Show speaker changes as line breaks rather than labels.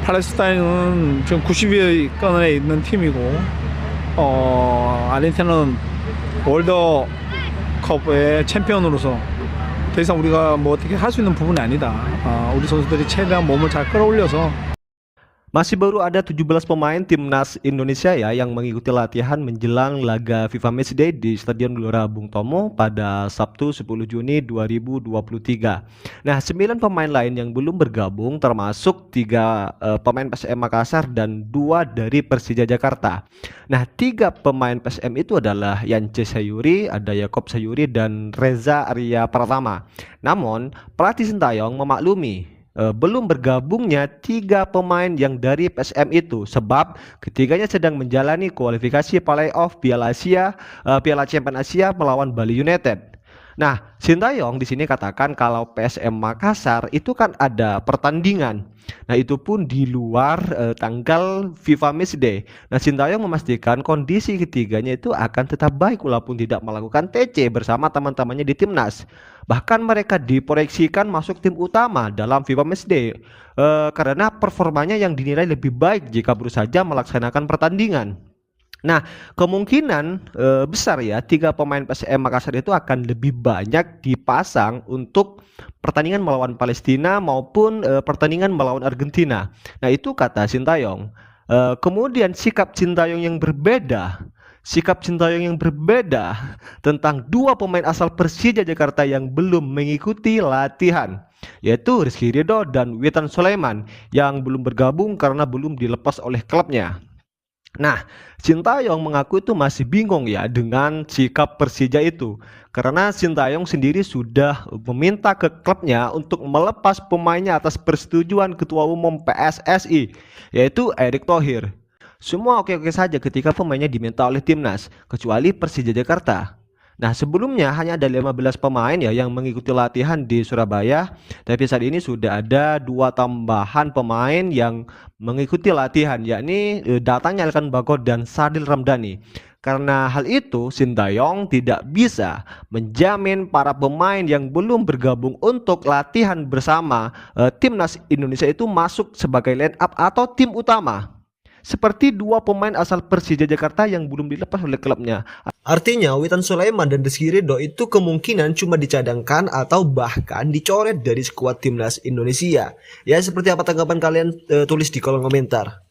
팔레스타인은 지금 90위권에 있는 팀이고, 아르헨티나는 월드컵의 챔피언으로서 더 이상 우리가 뭐 어떻게 할 수 있는 부분이 아니다. 우리 선수들이 최대한 몸을 잘 끌어올려서.
Masih baru ada 17 pemain timnas Indonesia ya yang mengikuti latihan menjelang laga FIFA Matchday di Stadion Gelora Bung Tomo pada Sabtu 10 Juni 2023. Nah, 9 pemain lain yang belum bergabung termasuk 3 pemain PSM Makassar dan 2 dari Persija Jakarta. Nah, 3 pemain PSM itu adalah Yance Sayuri, ada Yakob Sayuri dan Reza Arya Pratama. Namun, pelatih Sintayong memaklumi belum bergabungnya 3 pemain yang dari PSM itu sebab ketiganya sedang menjalani kualifikasi playoff Piala Asia, Piala Champions Asia melawan Bali United. Nah, Sintayong di sini katakan kalau PSM Makassar itu kan ada pertandingan. Nah, itu pun di luar tanggal FIFA Matchday. Nah, Sintayong memastikan kondisi ketiganya itu akan tetap baik walaupun tidak melakukan TC bersama teman-temannya di timnas. Bahkan mereka diproyeksikan masuk tim utama dalam FIFA Matchday karena performanya yang dinilai lebih baik jika baru saja melaksanakan pertandingan. Nah, kemungkinan besar ya 3 pemain PSM Makassar itu akan lebih banyak dipasang untuk pertandingan melawan Palestina maupun pertandingan melawan Argentina. Nah, itu kata Sintayong. Kemudian sikap Sintayong yang berbeda tentang 2 pemain asal Persija Jakarta yang belum mengikuti latihan, yaitu Rizky Ridho dan Witan Sulaiman yang belum bergabung karena belum dilepas oleh klubnya. Nah, Sintayong mengaku itu masih bingung ya dengan sikap Persija itu karena Sintayong sendiri sudah meminta ke klubnya untuk melepas pemainnya atas persetujuan Ketua Umum PSSI yaitu Erick Thohir. Semua oke-oke saja ketika pemainnya diminta oleh timnas kecuali Persija Jakarta. Nah, sebelumnya hanya ada 15 pemain ya yang mengikuti latihan di Surabaya, tapi saat ini sudah ada 2 tambahan pemain yang mengikuti latihan, yakni datangnya Elkan Bagot dan Sadil Ramdhani. Karena hal itu, Sintayong tidak bisa menjamin para pemain yang belum bergabung untuk latihan bersama timnas Indonesia itu masuk sebagai line up atau tim utama. Seperti 2 pemain asal Persija Jakarta yang belum dilepas oleh klubnya. Artinya Witan Sulaiman dan Rizky Ridho itu kemungkinan cuma dicadangkan atau bahkan dicoret dari skuad timnas Indonesia. Ya, seperti apa tanggapan kalian? Tulis di kolom komentar.